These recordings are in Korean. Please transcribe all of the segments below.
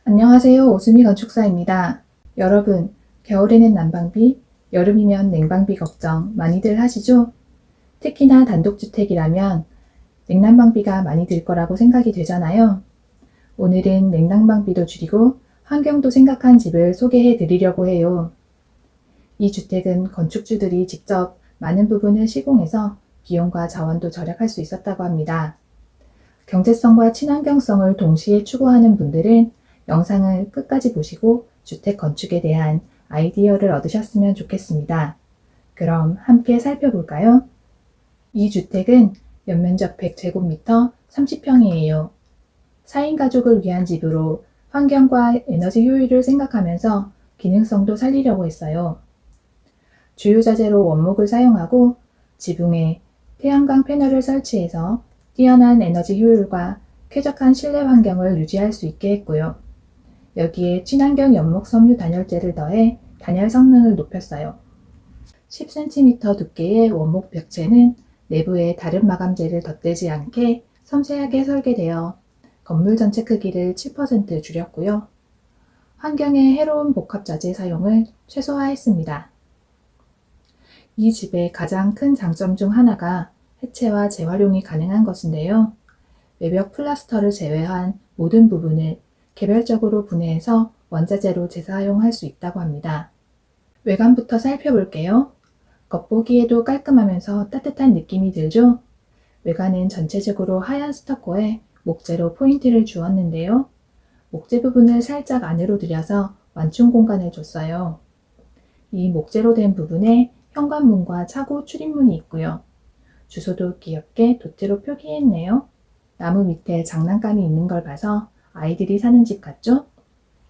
안녕하세요. 오수미 건축사입니다. 여러분, 겨울에는 난방비, 여름이면 냉방비 걱정 많이들 하시죠? 특히나 단독주택이라면 냉난방비가 많이 들 거라고 생각이 되잖아요. 오늘은 냉난방비도 줄이고 환경도 생각한 집을 소개해 드리려고 해요. 이 주택은 건축주들이 직접 많은 부분을 시공해서 비용과 자원도 절약할 수 있었다고 합니다. 경제성과 친환경성을 동시에 추구하는 분들은 영상을 끝까지 보시고 주택 건축에 대한 아이디어를 얻으셨으면 좋겠습니다. 그럼 함께 살펴볼까요? 이 주택은 연면적 100제곱미터 30평이에요. 4인 가족을 위한 집으로 환경과 에너지 효율을 생각하면서 기능성도 살리려고 했어요. 주요 자재로 원목을 사용하고 지붕에 태양광 패널을 설치해서 뛰어난 에너지 효율과 쾌적한 실내 환경을 유지할 수 있게 했고요. 여기에 친환경 연목 섬유 단열재를 더해 단열 성능을 높였어요. 10cm 두께의 원목 벽체는 내부에 다른 마감재를 덧대지 않게 섬세하게 설계되어 건물 전체 크기를 7% 줄였고요. 환경에 해로운 복합 자재 사용을 최소화했습니다. 이 집의 가장 큰 장점 중 하나가 해체와 재활용이 가능한 것인데요. 외벽 플라스터를 제외한 모든 부분을 개별적으로 분해해서 원자재로 재사용할 수 있다고 합니다. 외관부터 살펴볼게요. 겉보기에도 깔끔하면서 따뜻한 느낌이 들죠? 외관은 전체적으로 하얀 스터코에 목재로 포인트를 주었는데요. 목재 부분을 살짝 안으로 들여서 완충 공간을 줬어요. 이 목재로 된 부분에 현관문과 차고 출입문이 있고요. 주소도 귀엽게 도트로 표기했네요. 나무 밑에 장난감이 있는 걸 봐서 아이들이 사는 집 같죠?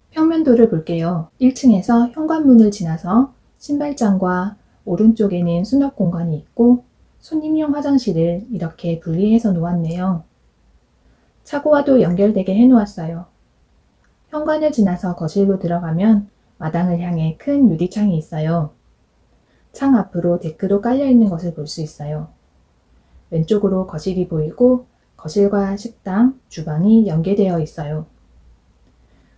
평면도를 볼게요. 1층에서 현관문을 지나서 신발장과 오른쪽에는 수납 공간이 있고 손님용 화장실을 이렇게 분리해서 놓았네요. 차고와도 연결되게 해놓았어요. 현관을 지나서 거실로 들어가면 마당을 향해 큰 유리창이 있어요. 창 앞으로 데크도 깔려있는 것을 볼 수 있어요. 왼쪽으로 거실이 보이고 거실과 식당, 주방이 연계되어 있어요.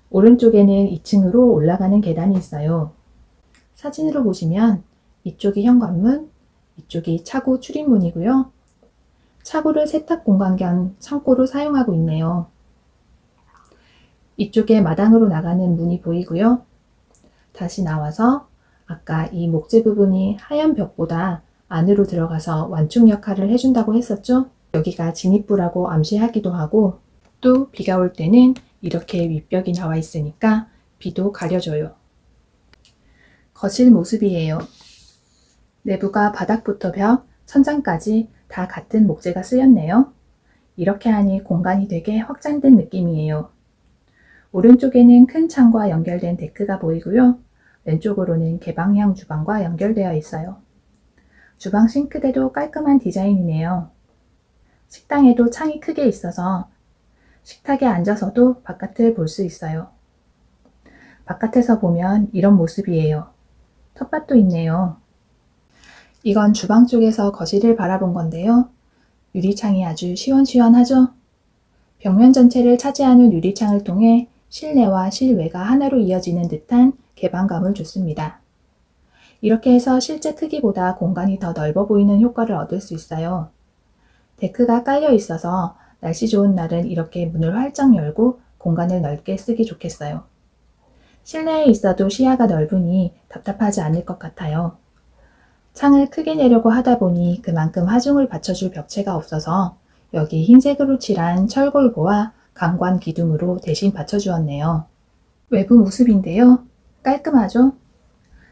오른쪽에는 2층으로 올라가는 계단이 있어요. 사진으로 보시면 이쪽이 현관문, 이쪽이 차고 출입문이고요. 차고를 세탁 공간 겸 창고로 사용하고 있네요. 이쪽에 마당으로 나가는 문이 보이고요. 다시 나와서 아까 이 목재 부분이 하얀 벽보다 안으로 들어가서 완충 역할을 해준다고 했었죠? 여기가 진입부라고 암시하기도 하고 또 비가 올 때는 이렇게 윗벽이 나와 있으니까 비도 가려줘요. 거실 모습이에요. 내부가 바닥부터 벽, 천장까지 다 같은 목재가 쓰였네요. 이렇게 하니 공간이 되게 확장된 느낌이에요. 오른쪽에는 큰 창과 연결된 데크가 보이고요. 왼쪽으로는 개방형 주방과 연결되어 있어요. 주방 싱크대도 깔끔한 디자인이네요. 식당에도 창이 크게 있어서 식탁에 앉아서도 바깥을 볼 수 있어요. 바깥에서 보면 이런 모습이에요. 텃밭도 있네요. 이건 주방 쪽에서 거실을 바라본 건데요. 유리창이 아주 시원시원하죠? 벽면 전체를 차지하는 유리창을 통해 실내와 실외가 하나로 이어지는 듯한 개방감을 줬습니다. 이렇게 해서 실제 크기보다 공간이 더 넓어 보이는 효과를 얻을 수 있어요. 데크가 깔려 있어서 날씨 좋은 날은 이렇게 문을 활짝 열고 공간을 넓게 쓰기 좋겠어요. 실내에 있어도 시야가 넓으니 답답하지 않을 것 같아요. 창을 크게 내려고 하다 보니 그만큼 하중을 받쳐줄 벽체가 없어서 여기 흰색으로 칠한 철골보와 강관 기둥으로 대신 받쳐주었네요. 외부 모습인데요. 깔끔하죠?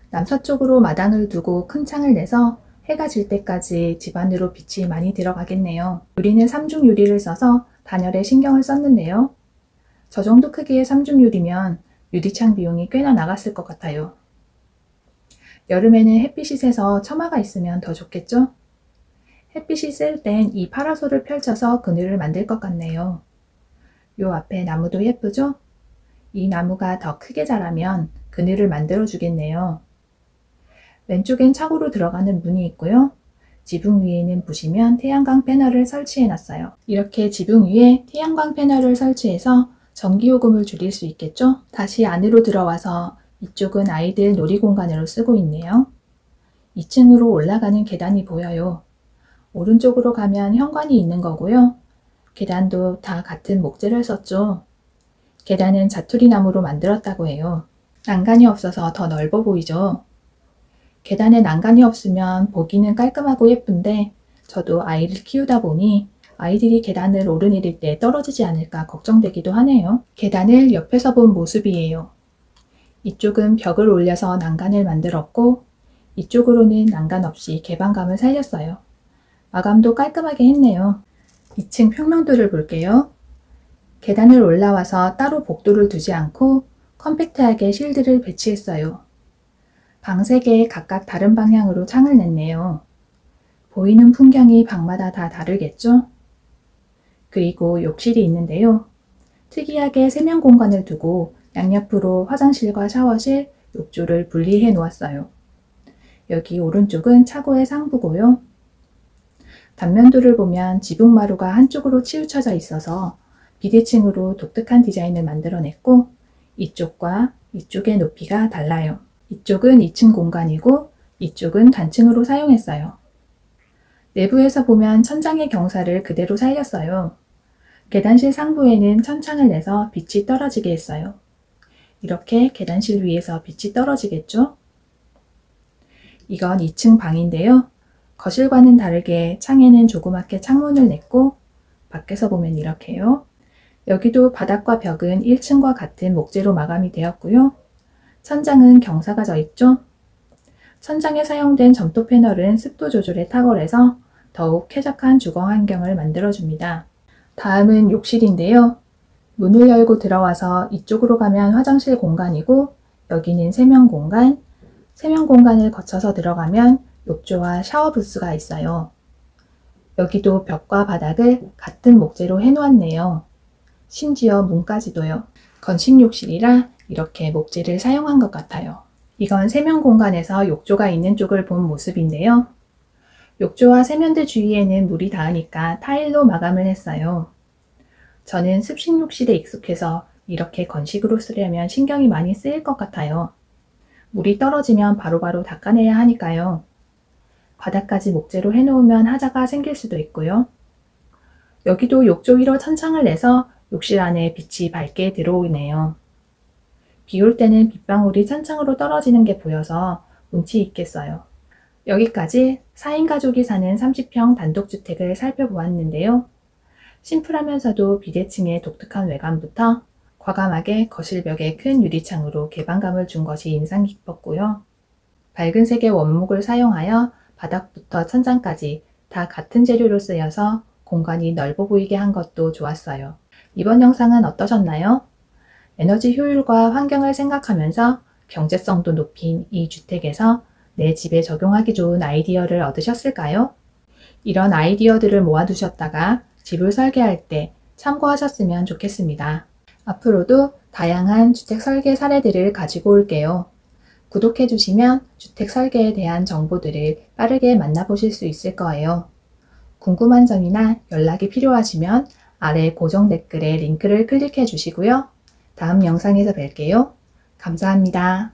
남서쪽으로 마당을 두고 큰 창을 내서 해가 질 때까지 집 안으로 빛이 많이 들어가겠네요. 유리는 3중 유리를 써서 단열에 신경을 썼는데요. 저 정도 크기의 3중 유리면 유리창 비용이 꽤나 나갔을 것 같아요. 여름에는 햇빛이 세서 처마가 있으면 더 좋겠죠? 햇빛이 셀 땐 이 파라솔을 펼쳐서 그늘을 만들 것 같네요. 요 앞에 나무도 예쁘죠? 이 나무가 더 크게 자라면 그늘을 만들어 주겠네요. 왼쪽엔 차고로 들어가는 문이 있고요. 지붕 위에는 보시면 태양광 패널을 설치해 놨어요. 이렇게 지붕 위에 태양광 패널을 설치해서 전기요금을 줄일 수 있겠죠? 다시 안으로 들어와서 이쪽은 아이들 놀이공간으로 쓰고 있네요. 2층으로 올라가는 계단이 보여요. 오른쪽으로 가면 현관이 있는 거고요. 계단도 다 같은 목재를 썼죠. 계단은 자투리 나무로 만들었다고 해요. 난간이 없어서 더 넓어 보이죠? 계단에 난간이 없으면 보기는 깔끔하고 예쁜데 저도 아이를 키우다 보니 아이들이 계단을 오르내릴 때 떨어지지 않을까 걱정되기도 하네요. 계단을 옆에서 본 모습이에요. 이쪽은 벽을 올려서 난간을 만들었고 이쪽으로는 난간 없이 개방감을 살렸어요. 마감도 깔끔하게 했네요. 2층 평면도를 볼게요. 계단을 올라와서 따로 복도를 두지 않고 컴팩트하게 실드를 배치했어요. 방 3개에 각각 다른 방향으로 창을 냈네요. 보이는 풍경이 방마다 다 다르겠죠? 그리고 욕실이 있는데요. 특이하게 세면 공간을 두고 양옆으로 화장실과 샤워실, 욕조를 분리해 놓았어요. 여기 오른쪽은 차고의 상부고요. 단면도를 보면 지붕마루가 한쪽으로 치우쳐져 있어서 비대칭으로 독특한 디자인을 만들어냈고 이쪽과 이쪽의 높이가 달라요. 이쪽은 2층 공간이고 이쪽은 단층으로 사용했어요. 내부에서 보면 천장의 경사를 그대로 살렸어요. 계단실 상부에는 천창을 내서 빛이 떨어지게 했어요. 이렇게 계단실 위에서 빛이 떨어지겠죠? 이건 2층 방인데요. 거실과는 다르게 창에는 조그맣게 창문을 냈고 밖에서 보면 이렇게요. 여기도 바닥과 벽은 1층과 같은 목재로 마감이 되었고요. 천장은 경사가 져 있죠? 천장에 사용된 점토 패널은 습도 조절에 탁월해서 더욱 쾌적한 주거 환경을 만들어줍니다. 다음은 욕실인데요. 문을 열고 들어와서 이쪽으로 가면 화장실 공간이고 여기는 세면 공간, 세면 공간을 거쳐서 들어가면 욕조와 샤워 부스가 있어요. 여기도 벽과 바닥을 같은 목재로 해놓았네요. 심지어 문까지도요. 건식 욕실이라 이렇게 목재를 사용한 것 같아요. 이건 세면 공간에서 욕조가 있는 쪽을 본 모습인데요. 욕조와 세면대 주위에는 물이 닿으니까 타일로 마감을 했어요. 저는 습식 욕실에 익숙해서 이렇게 건식으로 쓰려면 신경이 많이 쓰일 것 같아요. 물이 떨어지면 바로바로 닦아내야 하니까요. 바닥까지 목재로 해놓으면 하자가 생길 수도 있고요. 여기도 욕조 위로 천창을 내서 욕실 안에 빛이 밝게 들어오네요. 비 올 때는 빗방울이 천창으로 떨어지는 게 보여서 운치 있겠어요. 여기까지 4인 가족이 사는 30평 단독주택을 살펴보았는데요. 심플하면서도 비대칭의 독특한 외관부터 과감하게 거실벽에 큰 유리창으로 개방감을 준 것이 인상 깊었고요. 밝은 색의 원목을 사용하여 바닥부터 천장까지 다 같은 재료로 쓰여서 공간이 넓어 보이게 한 것도 좋았어요. 이번 영상은 어떠셨나요? 에너지 효율과 환경을 생각하면서 경제성도 높인 이 주택에서 내 집에 적용하기 좋은 아이디어를 얻으셨을까요? 이런 아이디어들을 모아두셨다가 집을 설계할 때 참고하셨으면 좋겠습니다. 앞으로도 다양한 주택 설계 사례들을 가지고 올게요. 구독해주시면 주택 설계에 대한 정보들을 빠르게 만나보실 수 있을 거예요. 궁금한 점이나 연락이 필요하시면 아래 고정 댓글에 링크를 클릭해 주시고요. 다음 영상에서 뵐게요. 감사합니다.